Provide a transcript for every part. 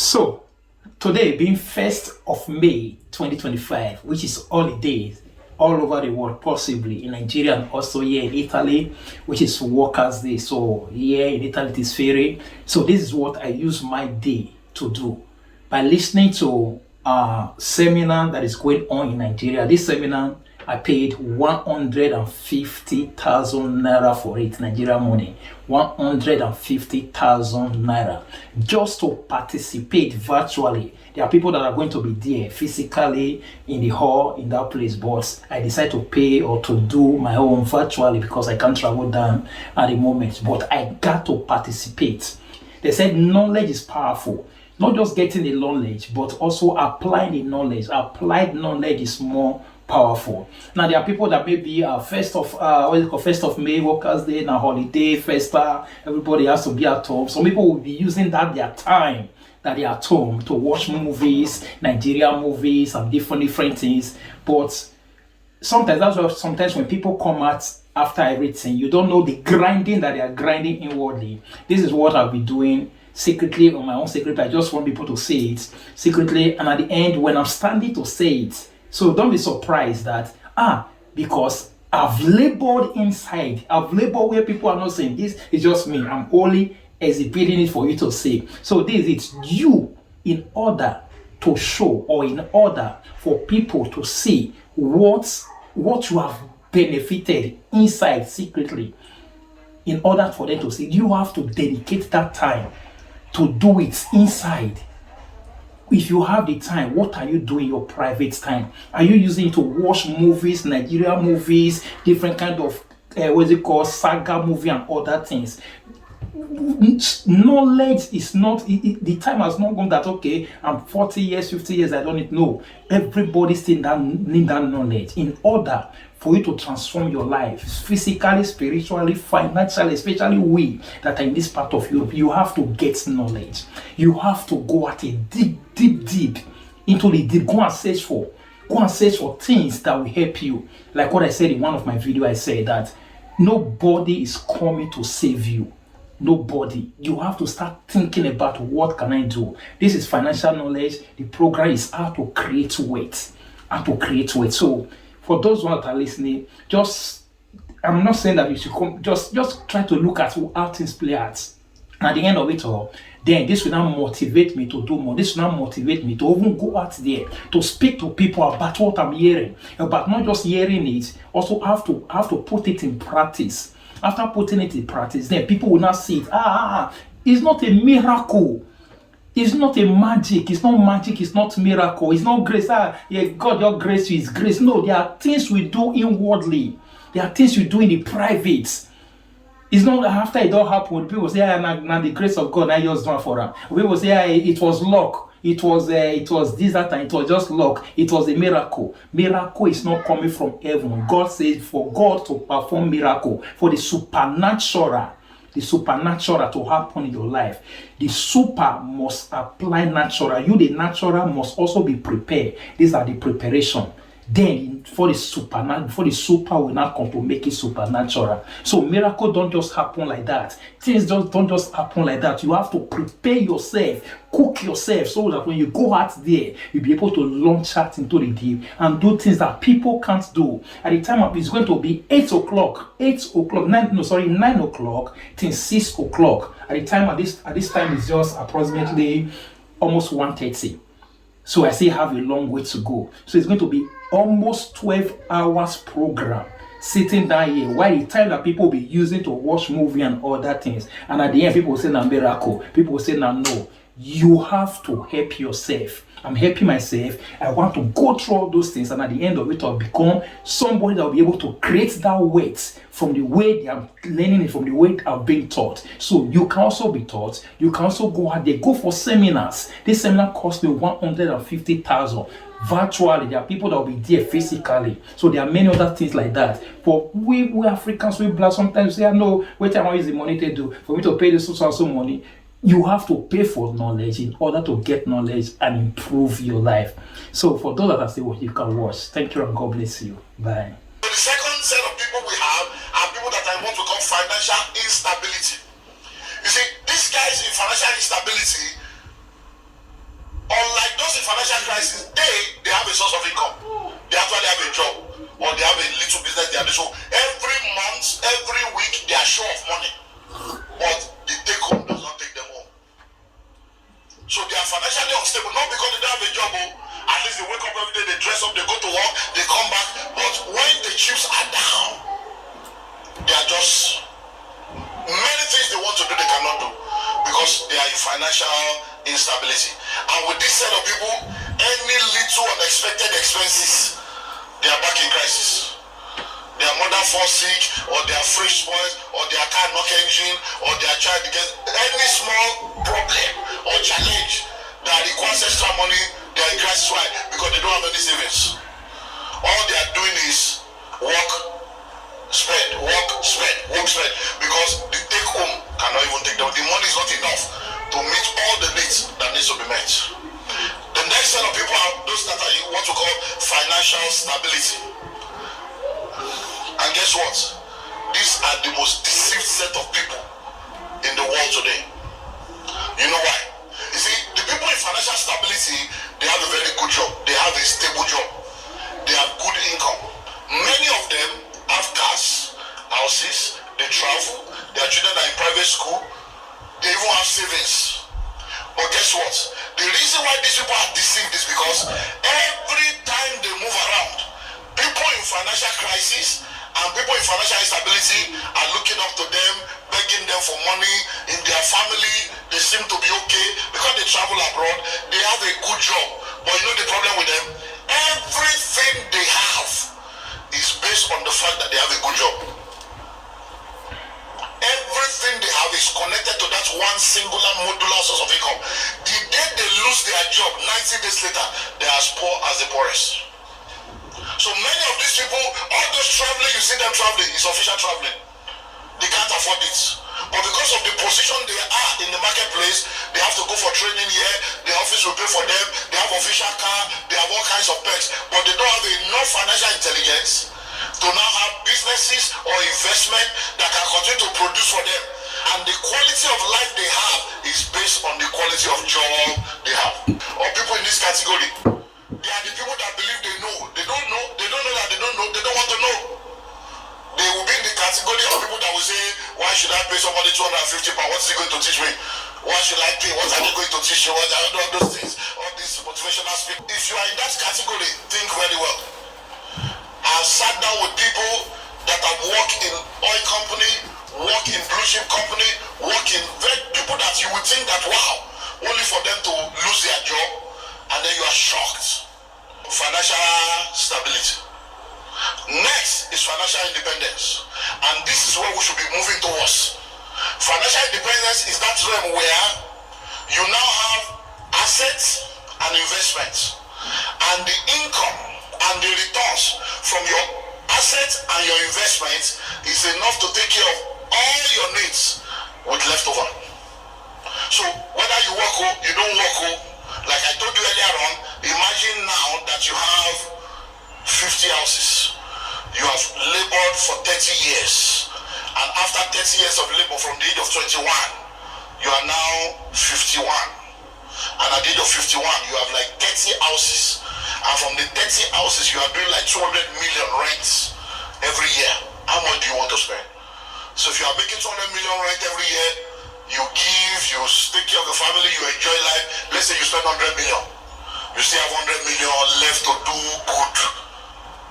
So, today being 1st of May 2025, which is holidays all over the world, possibly in Nigeria and also here in Italy, which is Workers' Day. So, here in Italy it is fairy. So, this is what I use my day to do by listening to a seminar that is going on in Nigeria. This seminar, I paid 150,000 naira for it, Nigerian money. 150,000 naira just to participate virtually. There are people that are going to be there physically in the hall in that place, but I decided to pay or to do my own virtually because I can't travel down at the moment. But I got to participate. They said knowledge is powerful. Not just getting the knowledge, but also applying the knowledge. Applied knowledge is more powerful. Now there are people that maybe first of May, Workers' Day, now holiday, festa, everybody has to be at home. Some people will be using that their time that they are at home to watch movies, Nigerian movies, and different things. But sometimes when people come out after everything, you don't know the grinding that they are grinding inwardly. This is what I'll be doing secretly on my own secret. I just want people to say it secretly, and at the end, when I'm standing to say it. So don't be surprised that, because I've labored inside. I've labored where people are not saying this. It's just me. I'm only exhibiting it for you to see. So this is you in order to show or in order for people to see what you have benefited inside secretly. In order for them to see, you have to dedicate that time to do it inside. If you have the time, what are you doing your private time? Are you using it to watch movies, Nigerian movies, different kind of saga movie and other things? Knowledge is not, the time has not gone that, okay, I'm 40 years, 50 years, I don't need. No, everybody still need that knowledge in order for you to transform your life physically, spiritually, financially, especially we that are in this part of Europe. You have to get knowledge. You have to go at it deep into the deep. Go and search for things that will help you. Like what I said in one of my videos, I said that nobody is coming to save you. Nobody. You have to start thinking about what can I do. This is financial knowledge. The program is how to create wealth. So for those that are listening, I'm not saying that you should come, just try to look at how things play out. At the end of it all, then this will now motivate me to do more. This will now motivate me to even go out there to speak to people about what I'm hearing, about not just hearing it, also have to put it in practice. After putting it in practice, then people will now see it. It's not a miracle. It's not a magic. It's not magic. It's not miracle. It's not grace. God, your grace is grace. No, there are things we do inwardly. There are things we do in the private. It's not after it all happened. People say, now the grace of God, I just done for them. People say, it was luck. It was this, that, and it was just luck. It was a miracle. Miracle is not coming from heaven. God says for God to perform miracle, for the supernatural to happen in your life, the super must apply natural. You, the natural, must also be prepared. These are the preparation. Then for the super will not come to make it supernatural. So miracle don't just happen like that. Things don't just happen like that. You have to prepare yourself, cook yourself, so that when you go out there, you'll be able to launch out into the deep and do things that people can't do. At the time it's going to be 9 o'clock till 6 o'clock. At this time it's just approximately almost 1:30. So I still have a long way to go. So it's going to be almost 12 hours program sitting down here, while the time that people will be using to watch movie and other things. And at the end, people will say, "Na miracle." People will say, "Na no." You have to help yourself. I'm helping myself. I want to go through all those things, and at the end of it, I'll become somebody that will be able to create that weight from the way I'm learning it, from the way I'm being taught. So you can also be taught. You can also go out there, go for seminars. This seminar cost me 150,000. Virtually, there are people that will be there physically. So there are many other things like that. For we Africans, we black, sometimes say, "No, wait, I use the money to do for me to pay this so money." You have to pay for knowledge in order to get knowledge and improve your life. So for those that are saying what you can watch, thank you and God bless you. Bye. The second set of people we have are people that I want to call financial instability. You see, these guys in financial instability, So they are financially unstable, not because they don't have a job. At least they wake up every day, they dress up, they go to work, they come back. But when the chips are down, they are just many things they want to do, they cannot do because they are in financial instability. And with this set of people, any little unexpected expenses, they are back in crisis. Their mother falls sick, or their fridge spoils, or their car knock engine, or their child gets any small problem or challenge that requires extra money, they are in crisis. Why? Because they don't have any savings. All they are doing is work, spend, work, spend, work, spend, because the take home cannot even take them. The money is not enough to meet all the needs that needs to be met. The next set of people are those that are what we call financial stability. And guess what? These are the most deceived set of people in the world today. You know why? You see, the people in financial stability, they have a very good job. They have a stable job. They have good income. Many of them have cars, houses, they travel, their children are in private school, they even have savings. But guess what? The reason why these people are deceived is because every time they move around, people in financial crisis and people in financial instability are looking up to them, begging them for money. In their family, they seem to be okay because they travel abroad, they have a good job. But you know the problem with them? Everything they have is based on the fact that they have a good job. Everything they have is connected to that one singular modular source of income. The day they lose their job, 90 days later, they are as poor as the poorest. So many of these people, all those traveling, you see them traveling, is official traveling. They can't afford it. But because of the position they are in the marketplace, they have to go for training here, the office will pay for them, they have official car, they have all kinds of perks, but they don't have enough financial intelligence to now have businesses or investment that can continue to produce for them. And the quality of life they have is based on the quality of job they have. Or people in this category, they are the people that believe they know. They don't know that they don't know, they don't want to know. They will be in the category of people that will say, why should I pay somebody 250 pounds? What's he going to teach me? What should I pay? What are they going to teach you? What are all those things? All these motivational speak. If you are in that category, think very well. I've sat down with people that have worked in oil company, work in blue chip company, work in people that you would think that wow, only for them to lose their job, and then you are shocked. Financial stability. Next is financial independence, and this is where we should be moving towards. Financial independence is that realm where you now have assets and investments, and the income and the returns from your assets and your investments is enough to take care of all your needs with leftover. So whether you work or you don't work, like I told you earlier on, imagine now that you have 50 houses. You have labored for 30 years, and after 30 years of labor, from the age of 21, you are now 51, and at the age of 51 you have like 30 houses, and from the 30 houses you are doing like 200 million rents every year. How much do you want to spend? So if you are making 200 million rent every year, you give, you take care of the family, you enjoy life. Let's say you spend 100 million, you still have 100 million left to do good.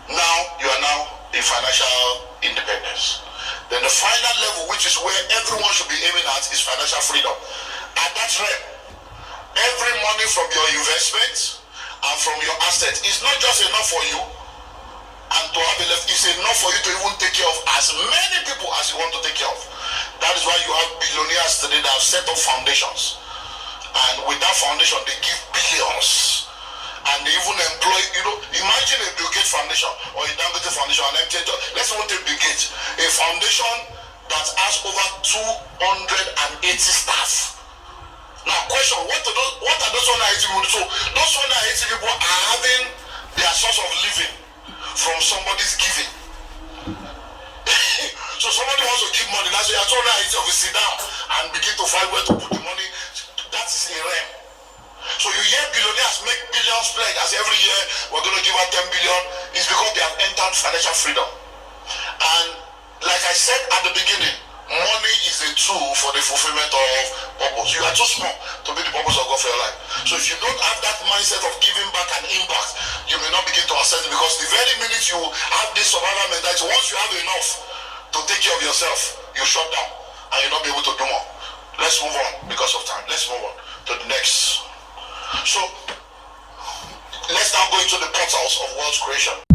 Now you are now in financial independence. Then the final level, which is where everyone should be aiming at, is financial freedom. At that realm, every money from your investment and from your assets is not just enough for you and to have a left, it's enough for you to even take care of as many people as you want to take care of. That is why you have billionaires today that have set up foundations, and with that foundation they give billions. And they even employ, imagine a Bill Gates Foundation or a Dangote Foundation, an MTN, let's even take Bill Gates, a foundation that has over 280 staff. Now question, what are those 180 people? So those 180 people are having their source of living from somebody's giving. So somebody wants to give money, that's why you have 280 of it sit down and begin to find where to put the money. That is a realm. So you hear billionaires make billions pledge as every year we're going to give out 10 billion. It's because they have entered financial freedom. And like I said at the beginning, Money is a tool for the fulfillment of purpose. You are too small to be the purpose of God for your life. So if you don't have that mindset of giving back and impact, you may not begin to assess it, because the very minute you have this survival mentality, once you have enough to take care of yourself, you shut down and you'll not be able to do more. Let's move on because of time. Let's move on to the next. So let's now go into the portals of wealth creation.